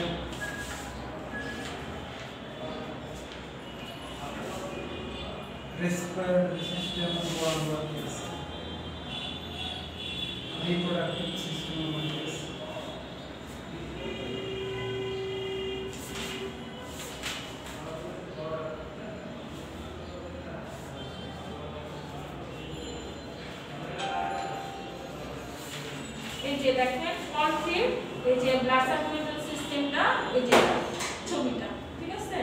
রেসপিরেটরি সিস্টেম ওয়াল বাকি আছে, রিপ্রোডাক্টিভ সিস্টেম বাকি আছে, এই যে দেখেন কনফিউজ, এই যে ব্লাড সার্কুলেটরি সিস্টেমটা, এই যে ছবিটা, ঠিক আছে,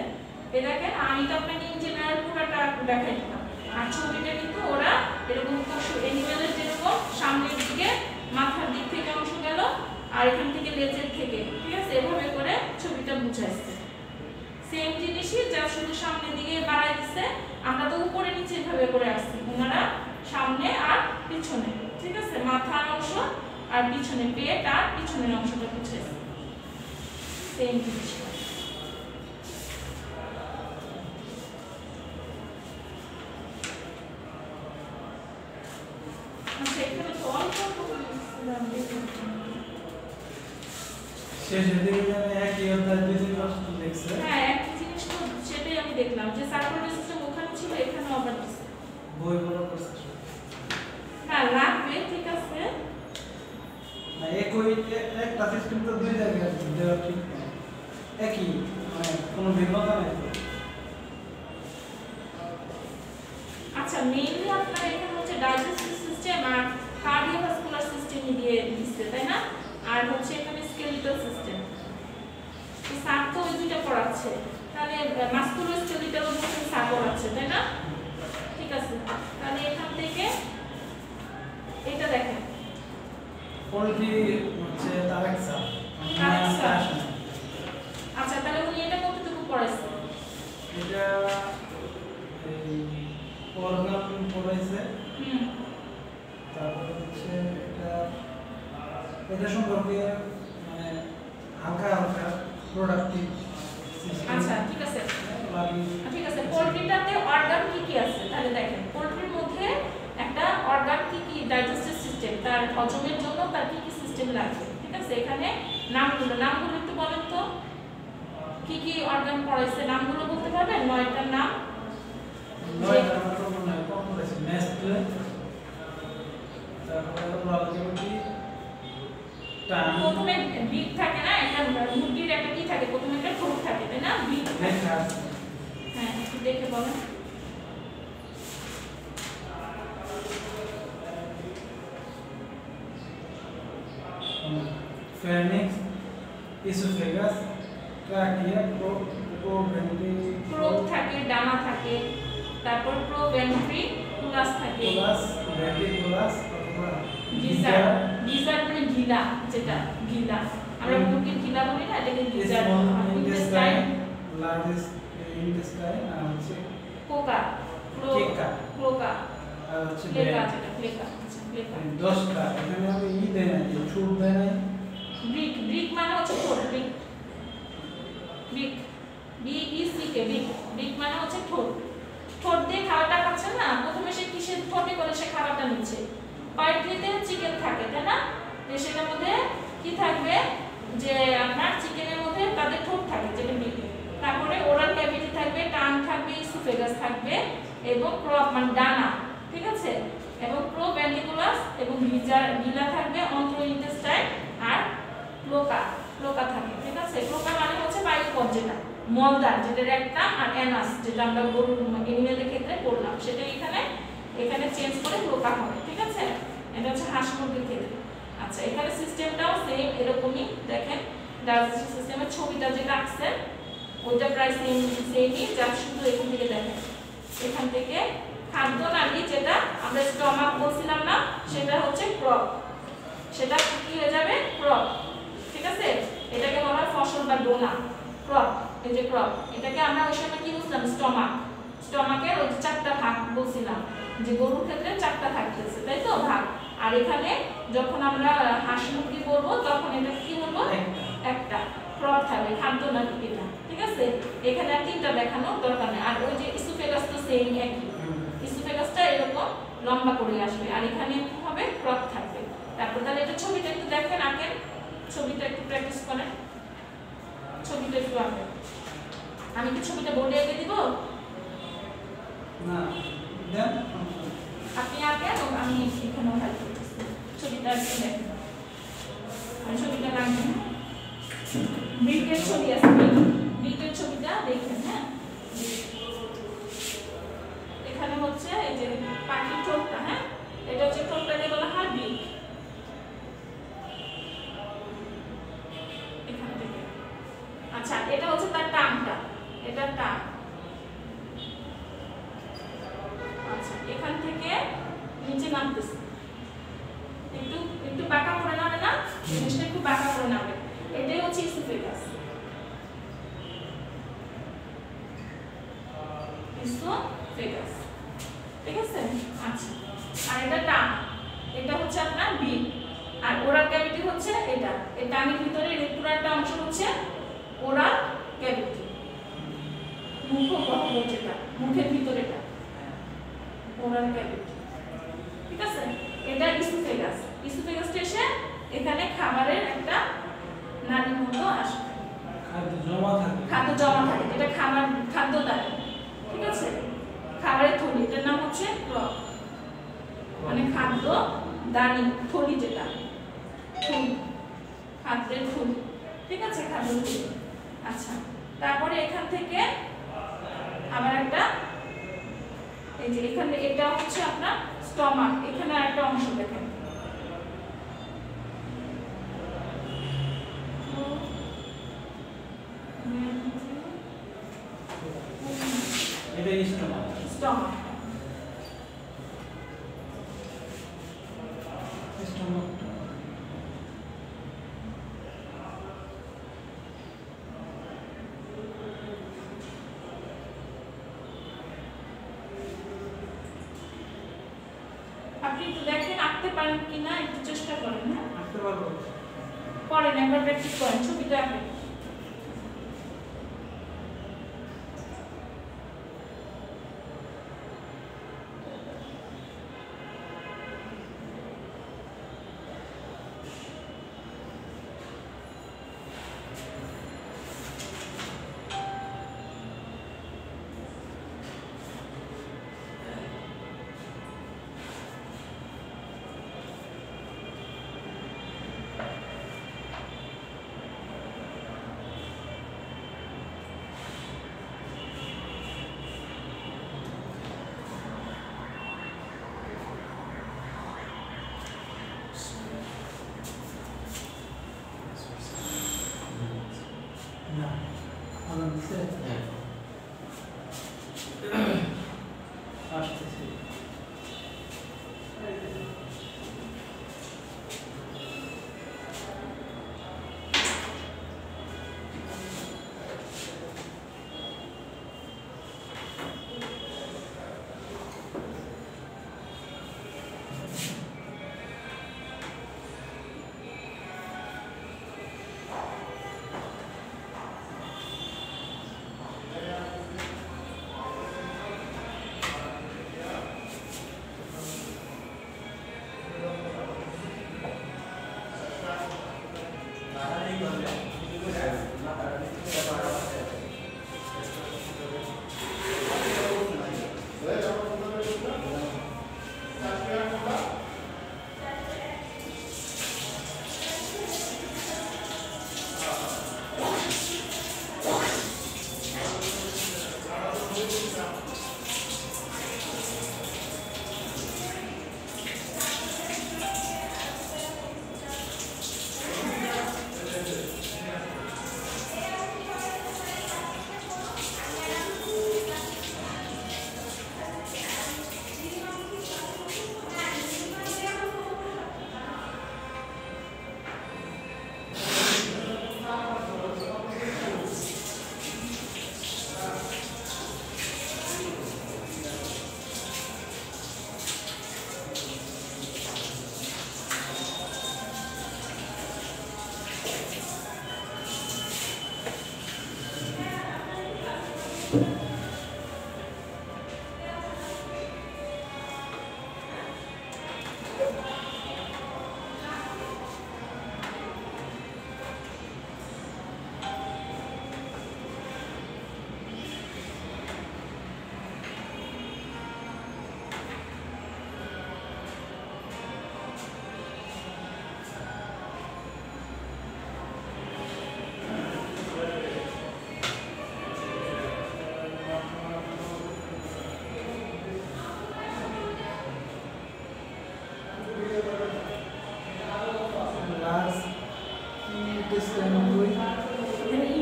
এই দেখেন আমি তো আপনাকে ইন জেনারেল পুরোটা দেখাই দিলাম, আর ছবিটা কিন্তু ওরা এরকম পশু অ্যানিমেলের যেরকম সামনের দিকে মাথার দিক থেকে অংশ গেল আর এখান থেকে লেজের থেকে, ঠিক আছে, এভাবে করে ছবিটা বুঝাইছে, সেম জিনিসই যা শুধু সামনের দিকে বাড়াই দিচ্ছে, আমরা তো উপরে নিচে এভাবে করে আসছি, ওনারা সামনে আর পিছনে, ঠিক আছে, মাথার অংশ আর পিছনে পেট আর পিছনের অংশটা বুঝাইছে, সেম জিনিস, আচ্ছা এখানে তো অল্প শেষের দিকে যেন একই অধ্যায় 2-3 প্রশ্ন দেখছে, হ্যাঁ একই জিনিস তো সেটাই আমি দেখলাম যে সার্কুলেটরি সিস্টেম ওখানে ছিল এখানে আবার দিছে, বইগুলো করছে না লাগবে, ঠিক আছে, না একই একটা সিস্টেম তো 2 জায়গায় আছে, দেওয়া ঠিক না, একই মানে কোনো ভিন্নতা নাই তো, আচ্ছা মেইনলি আপনার এখানে হচ্ছে ডাইজেস্টিভ সিস্টেম আর কার্ডিওভাস্কুলার সিস্টেম দিয়ে দিচ্ছে তাই না, আর হচ্ছে এখানে স্কেলিটাল সিস্টেম, তো স্যার তো ওই দুইটা পড়াচ্ছে, তাহলে মাস্কুলোস্কেলিটাল মসল স্যার পড়াচ্ছে, তাই না? ঠিক আছে, তাহলে এখান থেকে এটা দেখেন পোল্ট্রি হচ্ছে তারেক স্যার। তারেক স্যার। আচ্ছা, তাহলে উনি এটা কতটুকু পড়াইছে? এটা এই অর্গান পড়াইছে। তারপর হচ্ছে এটা সম্পর্কে মানে হালকা হালকা প্রোডাক্টিভ সিস্টেম। আচ্ছা, ঠিক আছে ঠিক আছে। পোল্ট্রিটাতে অর্গান কি কি আছে তাহলে দেখেন, পোল্ট্রির মধ্যে একটা অর্গান কি কি, ডাইজেস্টিভ সিস্টেম, তার হজমের জন্য তার কি কি সিস্টেম লাগবে, ঠিক আছে? এখানে নামগুলো একটু বলেন তো, কি কি অর্গান পড়াইছে, নামগুলো বলতে পারবেন? 9টার নাম। 9টা আমরা মনে হয় কম পড়েছি। নেস্টলে, তারপরে ওরাল ক্যাভিটি, টান, প্রথমে বিট থাকে না, একটা মুরগির একটা কি থাকে, প্রথমে একটা ঠোঁট থাকে, তাই না? বিট থাকে। হ্যাঁ, একটু দেখে বলেন। ফেনিক্স, ইসোফেগাস, ট্রাকিয়া, প্রোব থাকে, ডানা থাকে, তারপর প্রোভেন্ট্রিকুলাস থাকে, ভেন্ট্রিকুলাস, অথবা গিজার। গিজার মানে গিলা, যেটা গিলা আমরা মুরগির গিলা বলি না, এটাকে গিজার। ইন্টেস্টাইন, লার্জেস্ট ইন্টেস্টাইন, আর হচ্ছে কোকা, ক্লোকা, আর হচ্ছে প্লেকা, যেটা প্লেকা। আচ্ছা, প্লেকা। 10টা। এখানে আমি দেই না, ছুট দেয় না। ব্রিক মানে হচ্ছে ঠোঁট, ব্রিক ব্রিক মানে হচ্ছে ঠোঁট। ঠোঁট দিয়ে খাবারটা খাচ্ছে না, প্রথমে সে কিসের ঠোঁটে করে সে খাবারটা নিচ্ছে? পোল্ট্রিতে চিকেন থাকে, তাই না? যে সেটার মধ্যে কি থাকবে, যে আপনার চিকেনের মধ্যে তাদের ঠোঁট থাকে, যেটা ব্রিক। তারপরে ওরাল ক্যাভিটি থাকবে, টাং থাকবে, ইসোফেগাস থাকবে, এবং প্রব মানে ডানা, ঠিক আছে? এবং প্রোভেন্ট্রিকুলাস এবং গিলা থাকবে, অন্ত্র ইন্টেস্টাইন, আর ক্লোকা থাকে, ঠিক আছে? ক্লোকা মানে হচ্ছে বায়ুপথ, যেটা মলদার, যেটা রেকটাম, আর অ্যানাস, যেটা আমরা গরুর এনিমেলের ক্ষেত্রে পড়লাম, সেটা এখানে চেঞ্জ করে ক্লোকা হবে, ঠিক আছে? এটা হচ্ছে হাঁস মুরগির ক্ষেত্রে। আচ্ছা, এখানে সিস্টেমটাও সেম এরকমই, দেখেন ডাইজেস্টিভ সিস্টেমের ছবিটা যেটা আছে ওইটা প্রায় সেমই, যা শুধু এখান থেকে দেখেন, এখান থেকে খাদ্য নালী, যেটা আমরা স্টমাক বলছিলাম না, সেটা হচ্ছে ক্রপ, সেটা কি হয়ে যাবে? ক্রপ, ঠিক আছে? এটাকে বলা হয় ফসল বা ডোনা, ক্রপ। এই যে ক্রপ, এটাকে আমরা ওই সময় কি বলছিলাম? স্টমাকের ওই 4টা ভাগ বলছিলাম, যে গরুর ক্ষেত্রে 4টা থাকতেছে, তাই তো ভাগ। আর এখানে যখন আমরা হাঁস মুরগি বলবো তখন এটা কি বলবো? একটা ক্রপ থাকবে, খাদ্য নালী এটা, ঠিক আছে? এখানে আর 3টা দেখানো দরকার নেই। আর ওই যে ইসোফেগাস তো সেম একই, ইসোফেগাসটা এরকম লম্বা করে আসবে, আর এখানে কি হবে? ক্রপ থাকবে। তারপর তাহলে এটা ছবিটা একটু দেখেন, আঁকেন ছবিটা, একটু প্র্যাকটিস করেন, ছবিটা একটু আঁকেন। আমি কি ছবিটা বোর্ডে এঁকে দিব? না, দেন আপনি আঁকেন, আমি এখানেও হেল্প করতেছি। ছবিটা একটু দেখেন, আমি ছবিটা আঁকেন। ব্রিকের ছবি আছে, ব্রিকের ছবিটা দেখেন। হ্যাঁ, এখানে হচ্ছে এই যে পাখির ঠোঁটটা, হ্যাঁ, এটা হচ্ছে ঠোঁটটাকে বলা হয় ব্রিক। এখান থেকে, আচ্ছা, এটা হচ্ছে তার টাংটা, এটা টাং। আচ্ছা, এখান থেকে নিচে নামতেছে, একটু বাঁকা করে নামে না, জিনিসটা একটু বাঁকা করে নামে, এটাই হচ্ছে ইসোফেগাস। ইসোফেগাস, ঠিক আছে? আচ্ছা, আর এটা টাং, এটা হচ্ছে আপনার বিট, আর ওরাল ক্যাভিটি হচ্ছে এটা, এই টাঙের ভিতরে এর পুরো একটা অংশ হচ্ছে ওরাল ক্যাভিটি, মুখগহ্বর, যেটা মুখের ভিতরেটা ওরাল ক্যাভিটি, ঠিক আছে? এটা ইসোফেগাস। ইসোফেগাসটা এসে এখানে খাবারের একটা নালীর মতো আসে, খাদ্য জমা থাকে, যেটা খাদ্য দাঁড়ে, ঠিক আছে? খাবারের থলি, এটার নাম হচ্ছে ক্রপ, মানে খাদ্য দানি, থলি, যেটা থলি, খাদ্যের থলি, ঠিক আছে? খাদ্য থলি। আচ্ছা, তারপরে এখান থেকে আবার একটা, এই যে এখানে এটা হচ্ছে আপনার স্টমাক, এখানে আরেকটা অংশ দেখেন, স্টোমাক। স্টমাক। স্টোমাক আপনি একটু দেখেন আঁকতে পারেন কিনা, একটু চেষ্টা করেন। হ্যাঁ, আঁকতে পারবো। করেন, একবার প্র্যাকটিস করেন, ছবিটা আঁকেন। না ভালো দিছে। আসতেছি।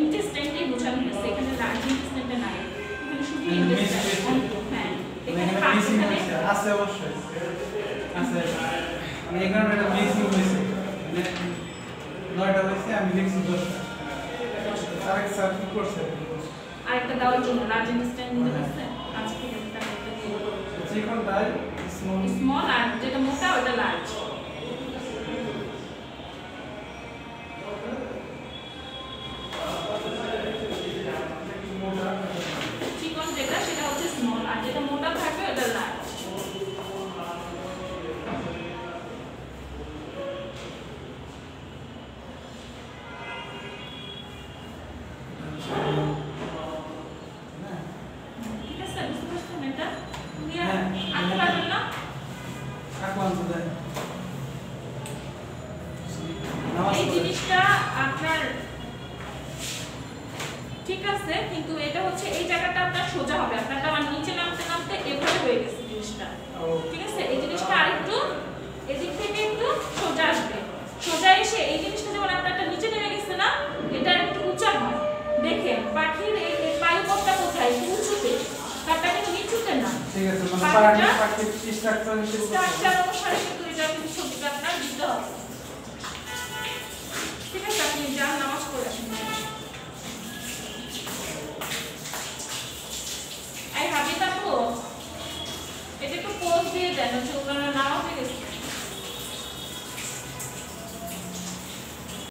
ইন্টেস্টাইনটাই বোঝানো হয়েছে, এখানে লার্জ ইন্টেস্টাইনটা নাই, এখানে শুধু ইন্টেস্টাইন। হ্যাঁ, এখানে আছে অবশ্যই আছে। আমি এখানে একটা মিসিং হয়েছে, মানে 9টা হয়েছে, আমি লিখছি 10টা। আরেক স্যার কি করছে? আরেকটা দেওয়ার জন্য লার্জ ইন্টেস্টাইন দিতে বলছে। আজকে ঠিক আছে, তাহলে একটা দিয়ে দেবো। যেখানটায় স্মল স্মল আর যেটা মোটা ওটা লার্জ। চিকন যেটা সেটা হচ্ছে স্মল, আর যেটা মোটা থাকবে ওটা লার্জ। ঠিক আছে, বুঝতে পারছেন এটা? ক্লিয়ার? আঁকতে পারবেন না? আঁকলাম তো দেন। এই জিনিসটা আপনার ঠিক আছে, কিন্তু এটা হচ্ছে এই জায়গাটা আপনার সোজা হবে, আপনারটা আমার নিচে নামতে নামতে এভাবে হয়ে গেছে জিনিসটা। ঠিক আছে, এই জিনিসটা আরেকটু এদিক থেকে একটু সোজা আসবে, সোজা এসে এই জিনিসটা যেমন আপনারটা নিচে নেমে গেছে না, এটা একটু উঁচা হয়। দেখেন পাখির এই বায়ুপথটা কোথায়, একটু উঁচুতে, তারটা কিন্তু বাকিটা পার্টির স্ট্রাকচার হিসেবে স্ট্রাকচার অনুসারে কিন্তু এটা কিন্তু